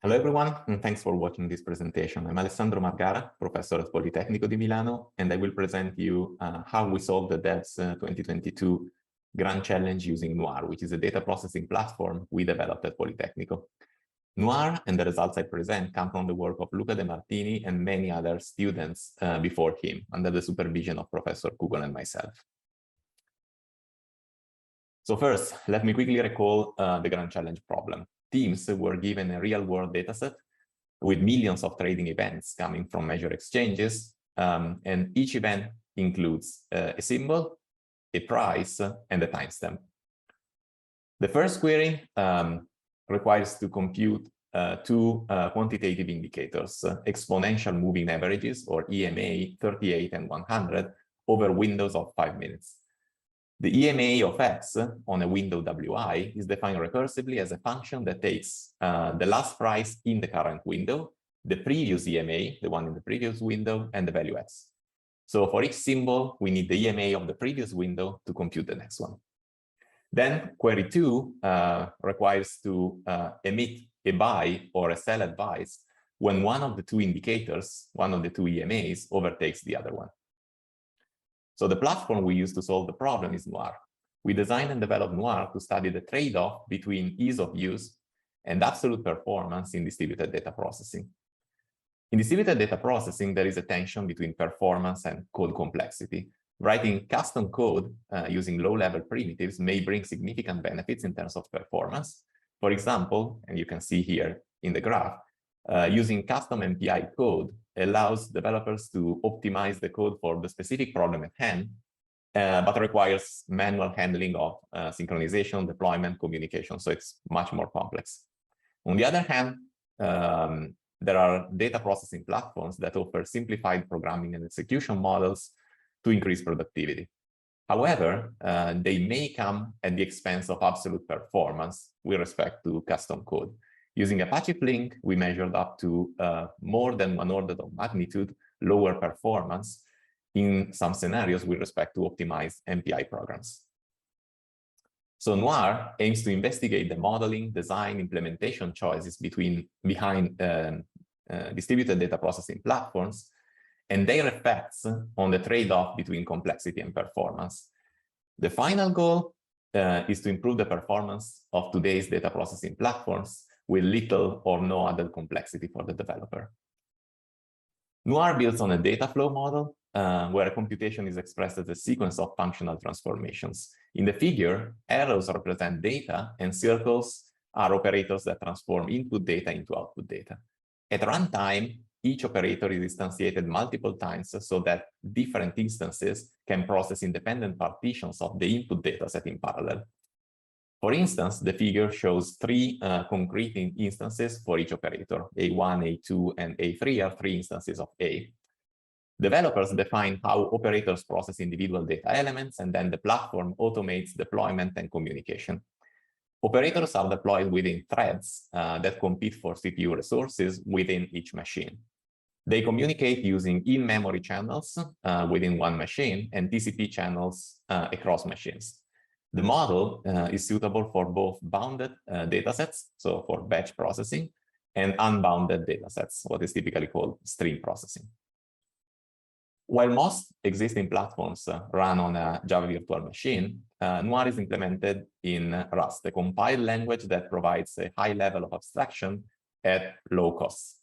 Hello, everyone, and thanks for watching this presentation. I'm Alessandro Margara, professor at Politecnico di Milano, and I will present you how we solved the DEBS 2022 Grand Challenge using Noir, which is a data processing platform we developed at Politecnico. Noir and the results I present come from the work of Luca De Martini and many other students before him, under the supervision of Professor Kugel and myself. So first, let me quickly recall the Grand Challenge problem. Teams were given a real-world dataset with millions of trading events coming from major exchanges, and each event includes a symbol, a price, and a timestamp. The first query requires to compute two quantitative indicators, exponential moving averages, or EMA, 38 and 100, over windows of 5 minutes. The EMA of X on a window WI is defined recursively as a function that takes the last price in the current window, the previous EMA, the one in the previous window, and the value X. So for each symbol, we need the EMA of the previous window to compute the next one. Then query 2 requires to emit a buy or a sell advice when one of the two indicators, one of the two EMAs, overtakes the other one. So the platform we use to solve the problem is Noir. We designed and developed Noir to study the trade-off between ease of use and absolute performance in distributed data processing. In distributed data processing, there is a tension between performance and code complexity. Writing custom code using low-level primitives may bring significant benefits in terms of performance. For example, and you can see here in the graph, using custom MPI code allows developers to optimize the code for the specific problem at hand, but requires manual handling of synchronization, deployment, communication, so it's much more complex. On the other hand, there are data processing platforms that offer simplified programming and execution models to increase productivity. However, they may come at the expense of absolute performance with respect to custom code. Using Apache Flink, we measured up to more than 1 order of magnitude lower performance in some scenarios with respect to optimized MPI programs. So Noir aims to investigate the modeling, design, implementation choices behind distributed data processing platforms and their effects on the trade-off between complexity and performance. The final goal is to improve the performance of today's data processing platforms with little or no added complexity for the developer. Noir builds on a data flow model where a computation is expressed as a sequence of functional transformations. In the figure, arrows represent data and circles are operators that transform input data into output data. At runtime, each operator is instantiated multiple times so that different instances can process independent partitions of the input data set in parallel. For instance, the figure shows 3 concrete instances for each operator. A1, A2, and A3 are 3 instances of A. Developers define how operators process individual data elements, and then the platform automates deployment and communication. Operators are deployed within threads that compete for CPU resources within each machine. They communicate using in-memory channels within one machine and TCP channels across machines. The model is suitable for both bounded datasets, so for batch processing, and unbounded datasets, what is typically called stream processing. While most existing platforms run on a Java virtual machine, Noir is implemented in Rust, a compiled language that provides a high level of abstraction at low costs.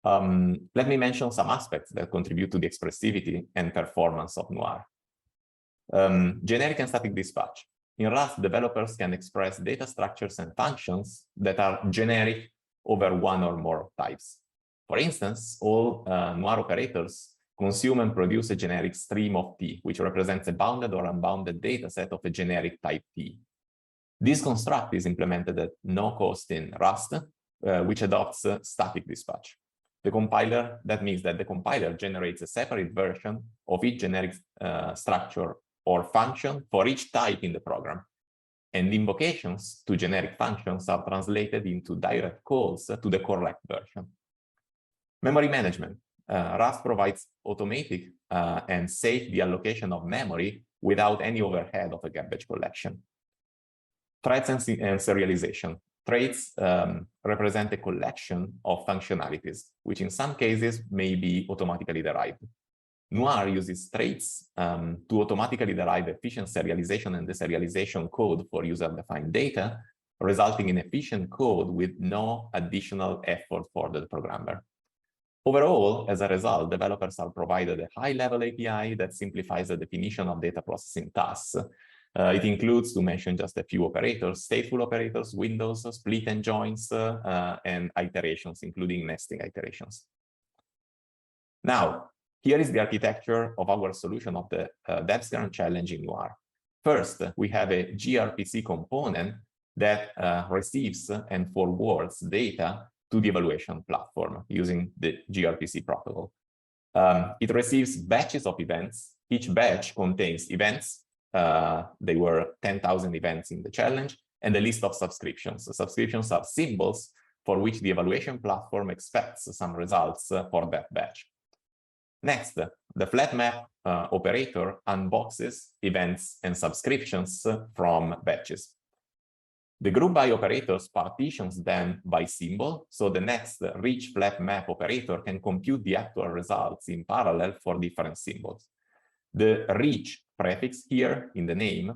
Let me mention some aspects that contribute to the expressivity and performance of Noir. Generic and static dispatch. In Rust, developers can express data structures and functions that are generic over one or more types. For instance, all Noir operators consume and produce a generic stream of T, which represents a bounded or unbounded data set of a generic type T. This construct is implemented at no cost in Rust, which adopts static dispatch. That means that the compiler generates a separate version of each generic structure or function for each type in the program. And invocations to generic functions are translated into direct calls to the correct version. Memory management. Rust provides automatic and safe deallocation of memory without any overhead of a garbage collection. Threads and serialization. traits represent a collection of functionalities, which in some cases may be automatically derived. Noir uses traits to automatically derive efficient serialization and deserialization code for user-defined data, resulting in efficient code with no additional effort for the programmer. Overall, as a result, developers are provided a high-level API that simplifies the definition of data processing tasks. It includes, to mention just a few operators, stateful operators, windows, split and joins, and iterations, including nesting iterations. Now, here is the architecture of our solution of the DEBS Grand challenge in Noir. First, we have a gRPC component that receives and forwards data to the evaluation platform using the gRPC protocol. It receives batches of events. Each batch contains events. There were 10,000 events in the challenge, and a list of subscriptions. The subscriptions are symbols for which the evaluation platform expects some results for that batch. Next, the flat map operator unboxes events and subscriptions from batches. The group by operators partitions them by symbol, so the next rich flat map operator can compute the actual results in parallel for different symbols. The rich prefix here in the name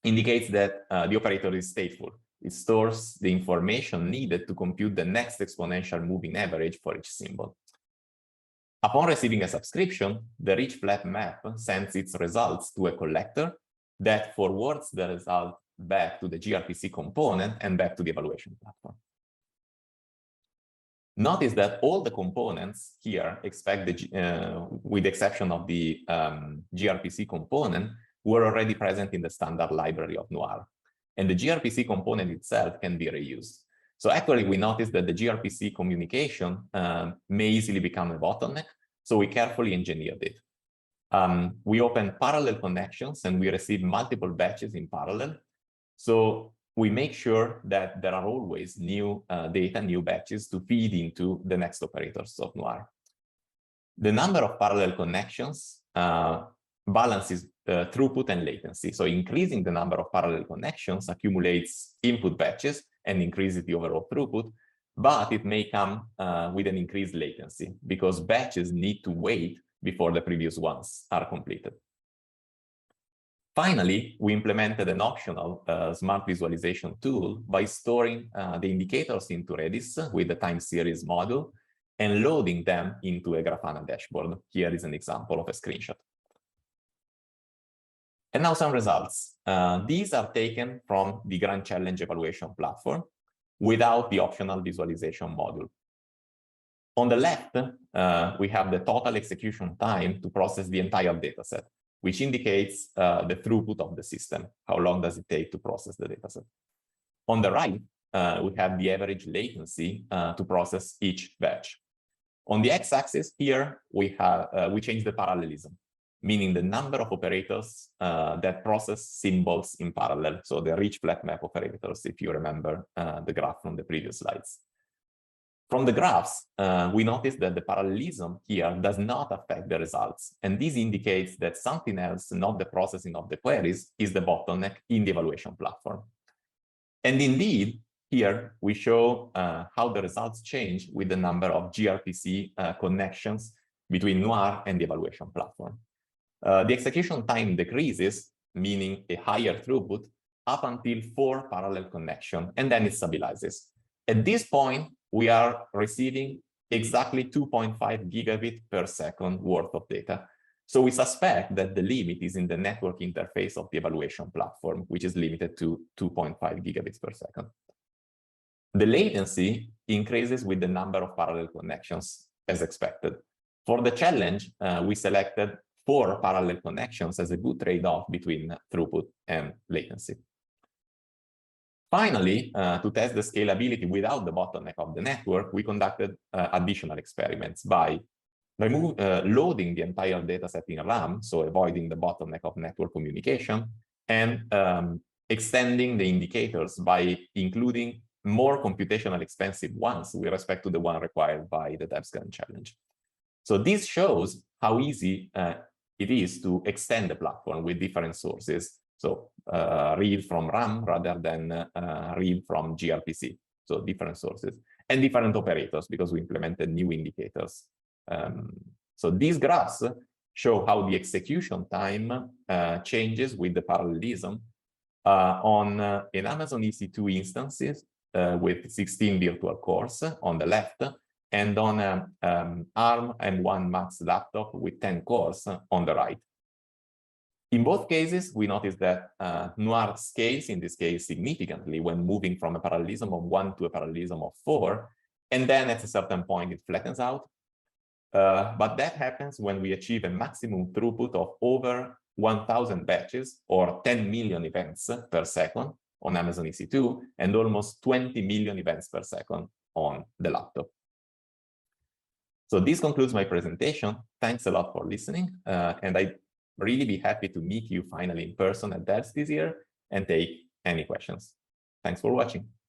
indicates that the operator is stateful. It stores the information needed to compute the next exponential moving average for each symbol. Upon receiving a subscription, the rich flat map sends its results to a collector that forwards the result back to the gRPC component and back to the evaluation platform. Notice that all the components here expect with the exception of the gRPC component, were already present in the standard library of Noir. And the gRPC component itself can be reused. So actually, we noticed that the gRPC communication may easily become a bottleneck, so we carefully engineered it. We opened parallel connections and we received multiple batches in parallel. So we make sure that there are always new data, new batches to feed into the next operators of Noir. The number of parallel connections balances throughput and latency. So increasing the number of parallel connections accumulates input batches and increases the overall throughput, but it may come with an increased latency because batches need to wait before the previous ones are completed. Finally, we implemented an optional smart visualization tool by storing the indicators into Redis with the time series module and loading them into a Grafana dashboard. Here is an example of a screenshot. And now some results. These are taken from the Grand Challenge evaluation platform without the optional visualization module. On the left, we have the total execution time to process the entire dataset, which indicates the throughput of the system. How long does it take to process the dataset? On the right, we have the average latency to process each batch. On the x-axis here, we change the parallelism, meaning the number of operators that process symbols in parallel. So the rich flat map operators, if you remember the graph from the previous slides. From the graphs, we notice that the parallelism here does not affect the results. And this indicates that something else, not the processing of the queries, is the bottleneck in the evaluation platform. And indeed, here we show how the results change with the number of gRPC connections between Noir and the evaluation platform. The execution time decreases, meaning a higher throughput, up until 4 parallel connections, and then it stabilizes. At this point, we are receiving exactly 2.5 gigabit per second worth of data. So we suspect that the limit is in the network interface of the evaluation platform, which is limited to 2.5 gigabits per second. The latency increases with the number of parallel connections, as expected. For the challenge, we selected 4 parallel connections as a good trade-off between throughput and latency. Finally, to test the scalability without the bottleneck of the network, we conducted additional experiments by loading the entire dataset in RAM, so avoiding the bottleneck of network communication, and extending the indicators by including more computational expensive ones with respect to the one required by the DEBS Grand challenge. So this shows how easy it is to extend the platform with different sources. So read from RAM rather than read from gRPC. So different sources and different operators because we implemented new indicators. So these graphs show how the execution time changes with the parallelism on an Amazon EC2 instances with 16 virtual cores on the left, and on an ARM M1 Max laptop with 10 cores on the right. In both cases, we notice that Noir scales, in this case, significantly when moving from a parallelism of 1 to a parallelism of 4, and then at a certain point, it flattens out. But that happens when we achieve a maximum throughput of over 1,000 batches, or 10 million events per second on Amazon EC2, and almost 20 million events per second on the laptop. So this concludes my presentation. Thanks a lot for listening, and I'd really be happy to meet you finally in person at DEBS this year and take any questions. Thanks for watching.